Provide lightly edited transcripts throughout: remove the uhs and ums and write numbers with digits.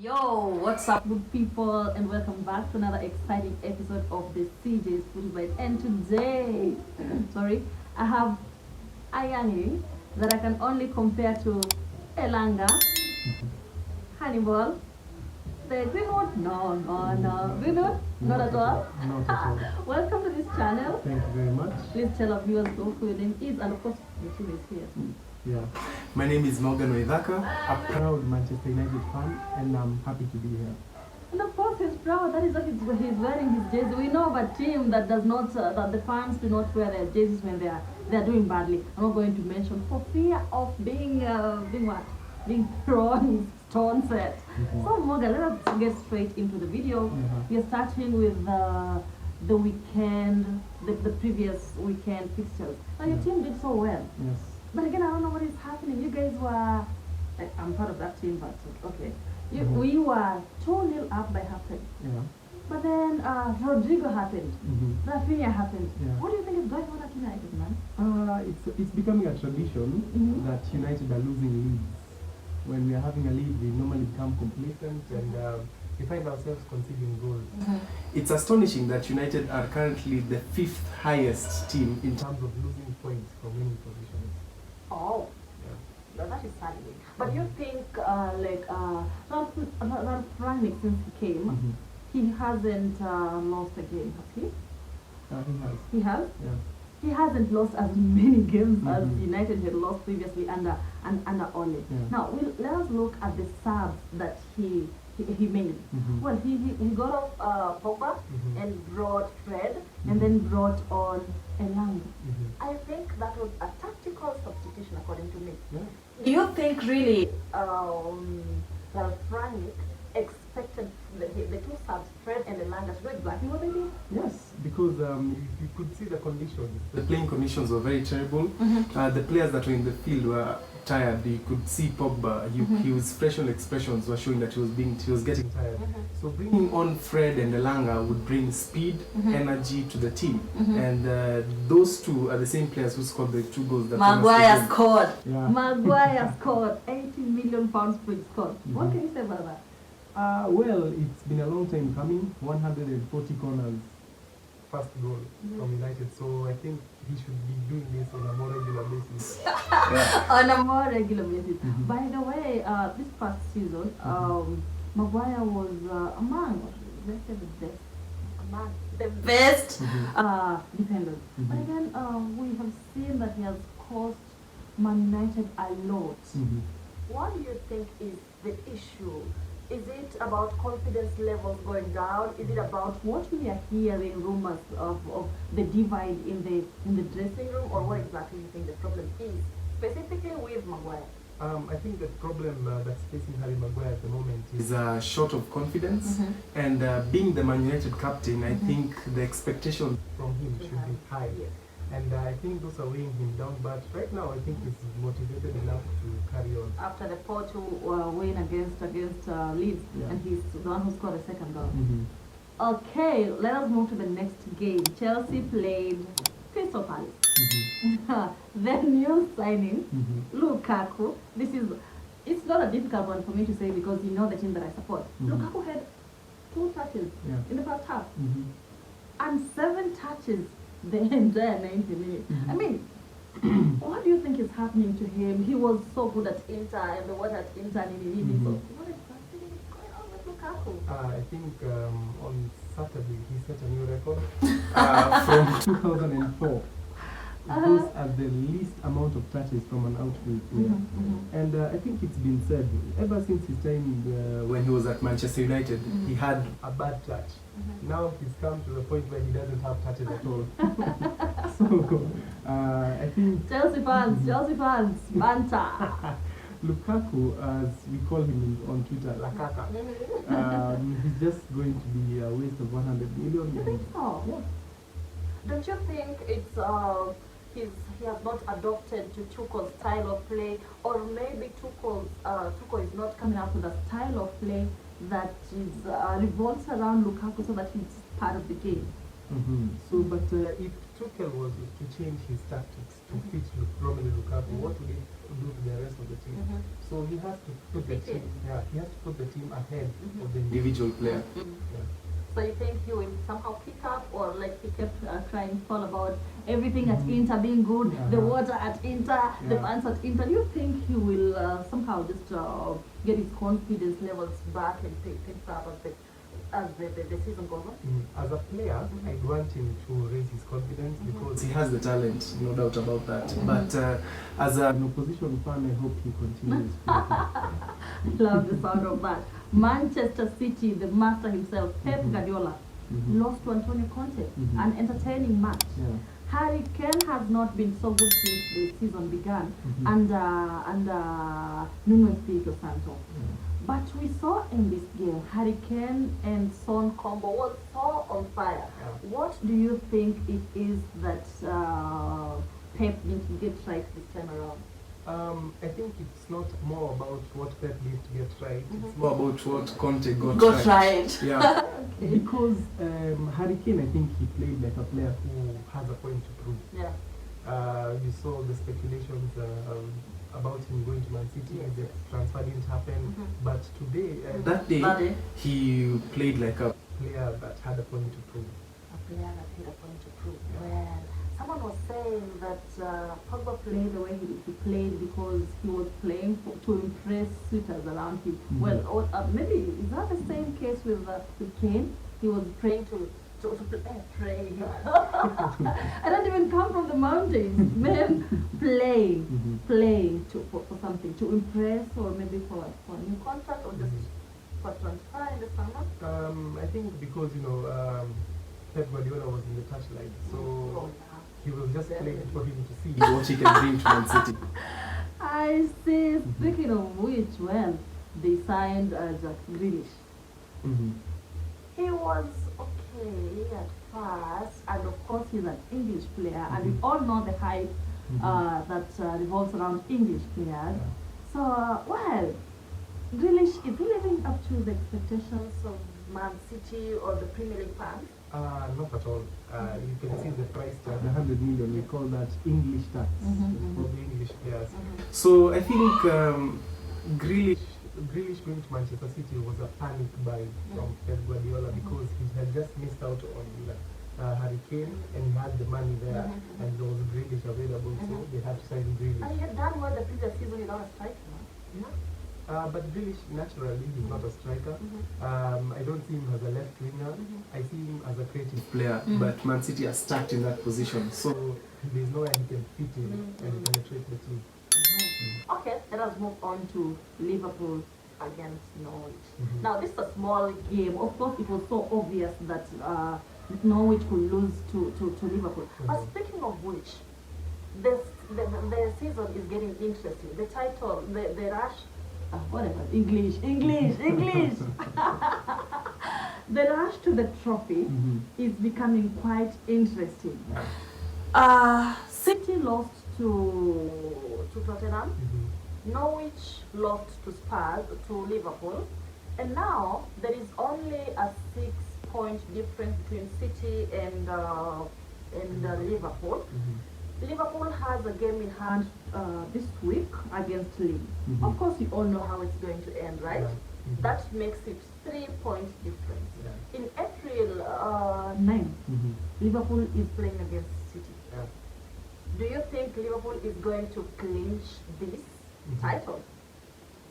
Yo, what's up, good people, and welcome back to another exciting episode of the CJ's Food Bite. And today, sorry, I have a youngie that I can only compare to Elanga, Hannibal, the Greenwood. No, Greenwood, not at all. Not at all. Welcome to this channel. Thank you very much. Please tell our viewers who your name is, and of course, the team is here. Yeah, My name is Morgan Waithaka. a proud Manchester United fan, and I'm happy to be here. And of course, he's proud. That is what he's wearing his jersey. We know of a team that does not, that the fans do not wear their jerseys when they are doing badly. I'm not going to mention for fear of being thrown stones at. So Morgan, let us get straight into the video. We are starting with the weekend, the previous weekend fixtures. Now your team did so well. Yes. But again, I don't know what is happening. You guys were, I'm part of that team, but okay. We were 2-0 up by halftime. Yeah. But then Rodrigo happened. Rafinha happened. Yeah. What do you think is going on at United, man? It's becoming a tradition that United are losing leads. When we are having a lead, we normally become complacent and we find ourselves conceding goals. It's astonishing that United are currently the 5th highest team in In terms of losing points from winning positions. Oh, Yeah. that is sadly. But you think, Ralph Rangnick, since he came, he hasn't lost a game, has he? He has. He has? Yeah. He hasn't lost as many games as United had lost previously under Ole. Yeah. Now, let us look at the subs that he made. Well, he got off Pogba and brought Fred and then brought on Elanga. I think that was a tactical substitution according to me. Yeah. Do you think really Ralph Rangnick expected the two subs, Fred and Elanga, to do exactly what they did? Yes, because you could see the conditions. the playing conditions were very terrible. The players that were in the field were tired. You could see Pogba. His facial expressions were showing that he was getting tired. So bringing on Fred and Elanga would bring speed, energy to the team. And those two are the same players who scored the 2 goals that Maguire scored. Yeah. Maguire scored 80 million pounds for his score. What can you say about that? Well, it's been a long time coming. 140 corners, first goal from United. So I think he should be doing this on a more regular basis. On a more regular basis. By the way, this past season, Maguire was among, let's say, the best defenders. But again, we have seen that he has cost Man United a lot. What do you think is the issue? Is it about confidence levels going down? Is it about what we are hearing rumors of the divide in the dressing room, or what exactly you think the problem is, specifically with Maguire? I think the problem that's facing Harry Maguire at the moment is is short of confidence. And being the Man United captain, I think the expectations from him should be high. Yes. And I think those are weighing him down. But right now, I think he's motivated enough to carry on. After the 4-2 win against Leeds, and he's the one who scored the second goal. Okay, let us move to the next game. Chelsea played Crystal Palace. The new signing, Lukaku. It's not a difficult one for me to say because you know the team that I support. Lukaku had 2 touches in the first half and 7 touches the entire 90 minutes. I mean, what do you think is happening to him? He was so good at Inter and the what at Inter and so what is going on with Lukaku? I think on Saturday he set a new record from 2004. Those are the least amount of touches from an outfield player. And I think it's been said, ever since his time when he was at Manchester United, he had a bad touch. Now he's come to the point where he doesn't have touches at all. So I think Chelsea fans, banter. Lukaku, as we call him on Twitter, Lakaka, he's just going to be a waste of 100 million. You think so? Yeah. Don't you think it's he has not adopted to Tuchel's style of play, or maybe Tuchel is not coming up with a style of play that is revolves around Lukaku so that he's part of the game? So, but if Tuchel was to change his tactics to fit Romelu Lukaku. What would he do to the rest of the team? So he has to put the team. Yeah, he has to put the team ahead of the Individual player. Yeah. So you think he will somehow pick up, or like he kept trying to call about everything at Inter being good, the water at Inter, the fans at Inter? Do you think he will somehow just get his confidence levels back and pick things up as the season goes on? As a player, I'd want him to raise his confidence because He has the talent, no doubt about that. But as an opposition fan, I hope he continues. I love the sound of that. Manchester City, the master himself, Pep Guardiola, lost to Antonio Conte, an entertaining match. Harry Kane has not been so good since the season began under Nuno Espirito Santo. But we saw in this game, Harry Kane and Son combo was so on fire. What do you think it is that Pep needs to get right this time around? I think it's not more about what Pep needs to get right. it's more about what Conte got right. Yeah. Because Harry Kane, I think he played like a player who has a point to prove. Yeah. You saw the speculations about him going to Man City. The transfer didn't happen. But today, That day, he played like a player that had a point to prove. A player that had a point to prove. Well, someone was saying that Pogba played the way he played because he was playing to impress suitors around him. Well, or, maybe is that the same case with Kane? He was praying to pray. I don't even come from the mountains, man. Playing for something to impress, or maybe for a new contract, or just for transfer in the summer. I think because Pep Guardiola was in the touchline, so he was just playing for him to see what he can bring to Man City. I see. Speaking of which, well, they signed Jack Grealish. He was okay at first, and of course he's an English player, and we all know the hype that revolves around English players. So, well, Grealish, is he living up to the expectations of Man City or the Premier League fans? Not at all. You can see the price tag, 100 million. We call that English tax for the English players. So I think Grealish going to Manchester City was a panic buy from Pep Guardiola because he had just missed out on Harry Kane and he had the money there and there was Grealish available, so they had to sign Grealish. And he had done well the previous season without a striker. But Grealish, naturally, he's not a striker. I don't see him as a left winger. I see him as a creative player, but Man City are stuck in that position. So there's no way he can fit in and penetrate the team. Okay, let us move on to Liverpool against Norwich. Now, this is a small game. Of course, it was so obvious that Norwich could lose to Liverpool. But speaking of which, the season is getting interesting. The title, the rush, whatever, English. The rush to the trophy is becoming quite interesting. City lost to Tottenham. Norwich lost to Spurs, to Liverpool, and now there is only a 6-point difference between City and Liverpool. Liverpool has a game in hand this week against Leeds. Of course, you all know how it's going to end, right? That makes it 3-point difference. In April 9, Liverpool is playing against City. Do you think Liverpool is going to clinch this title?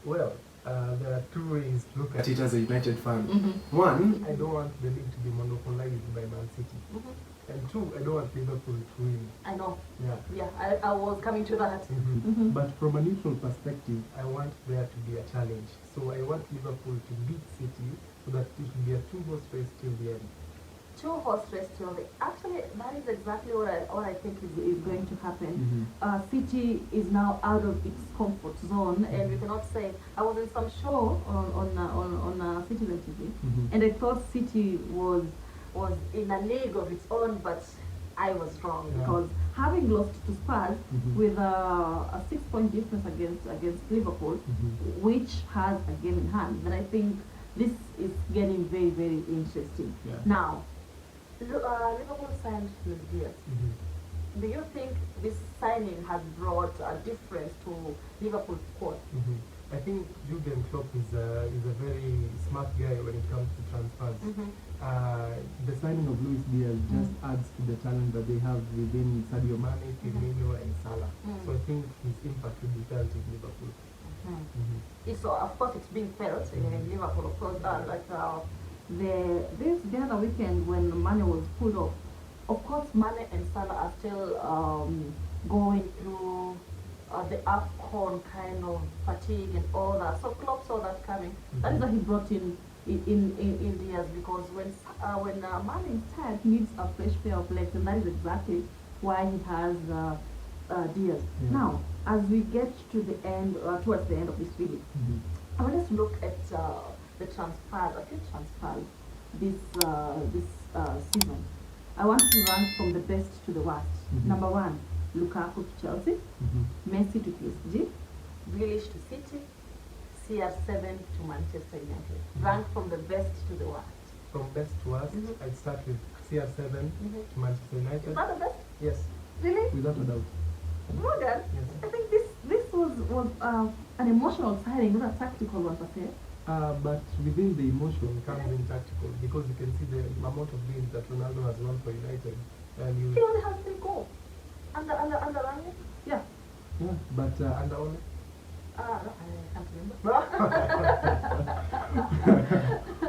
Well, there are two ways to look at It as a United fan. One, I don't want the league to be monopolized by Man City. And two, I don't want Liverpool to win. I know. Yeah. I was coming to that. But from a neutral perspective, I want there to be a challenge. So I want Liverpool to beat City so that it will be a two-horse race till the end. Two-horse race till the end. Actually, that is exactly what I think is going to happen. City is now out of its comfort zone, and we cannot say. I was in some show on Citizen TV, and I thought City was in a league of its own, but I was wrong because having lost to Spurs with a 6-point difference against Liverpool, which has a game in hand, then I think this is getting very, very interesting. Now, Liverpool signed Luis Diaz. Mhm. Do you think this signing has brought a difference to Liverpool's squad? Mhm. I think Jurgen Klopp is a very smart guy when it comes to transfers. The signing of Luis Diaz just adds to the talent that they have within Sadio Mane, Firmino, and Salah. So I think his impact will be felt in Liverpool. So of course it's being felt in Liverpool. Of course, the other weekend when Mane was pulled off, of course Mane and Salah are still going through the AFCON kind of fatigue and all that. So Klopp saw that coming. That is why he brought in Diaz, because when Mane is tired, he needs a fresh pair of legs, and that is exactly why he has Diaz. Now, as we get to the end, towards the end of this video, I want us to look at the transfers, a few transfers this season. I want to rank from the best to the worst. Number one, Lukaku to Chelsea, Messi to PSG, Grealish to City, CR7 to Manchester United. Rank from the best to the worst. From best to worst, I'd start with CR7 to Manchester United. Is that the best? Yes. Really? Without a doubt. Morgan, Yes. I think this was an emotional signing, not a tactical one per se. But within the emotion, It comes in tactical because you can see the amount of games that Ronaldo has won for United. And you He only has 3 goals. Under Rangnick? Yeah. yeah, but under Ole. No, I can't remember.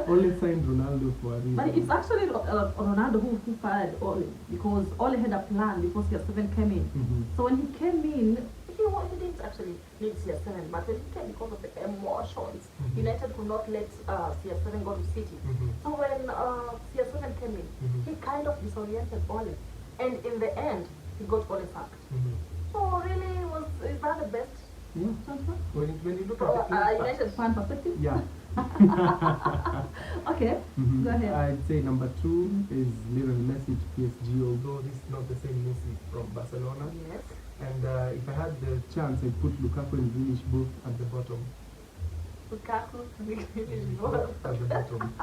Ole signed Ronaldo for a reason. But it's actually Ronaldo who fired Ole, because Ole had a plan before CR7 came in. So when he came in, he didn't actually need CR7, but when he came, because of the emotions, United could not let CR7 go to City. So when CR7 came in, he kind of disoriented Ole, and in the end, he got Ole sacked. So really, is that the best transfer? When you look From at the United fan perspective? Yeah. Okay, go ahead. I'd say number 2 is Lionel Messi to PSG, although this is not the same Messi from Barcelona. Yes. And if I had the chance, I'd put Lukaku and Grealish both at the bottom. Lukaku, At the bottom.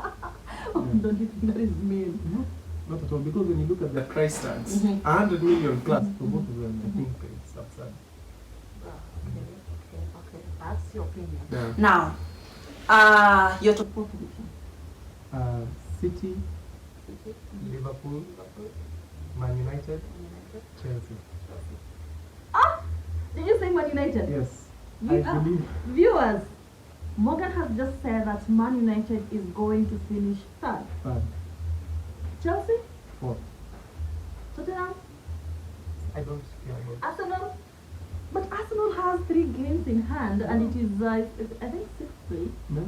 Don't you think that is mean? Not at all, because when you look at The the price tags, 100 million plus for both of them, I think it's absurd. Okay. That's your opinion. Yeah. Now, your top 4 prediction. City, Liverpool, Man United, Chelsea. Did you say Man United? yes, Vi- I believe. Viewers, Morgan has just said that Man United is going to finish 3rd. Third, Chelsea, 4th. Tottenham, I don't care about Arsenal. But Arsenal has 3 games in hand, and it is, I think, 6-3. No,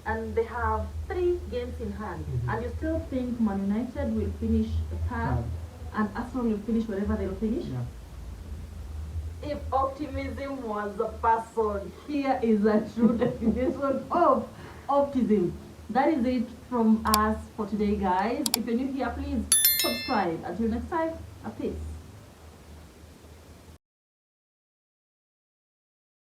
And they have 3 games in hand. And you still think Man United will finish 3rd, and Arsenal will finish wherever they'll finish? yeah. If optimism was a person, here is a true definition of optimism. That is it from us for today, guys. If you're new here, please subscribe. Until next time, a peace.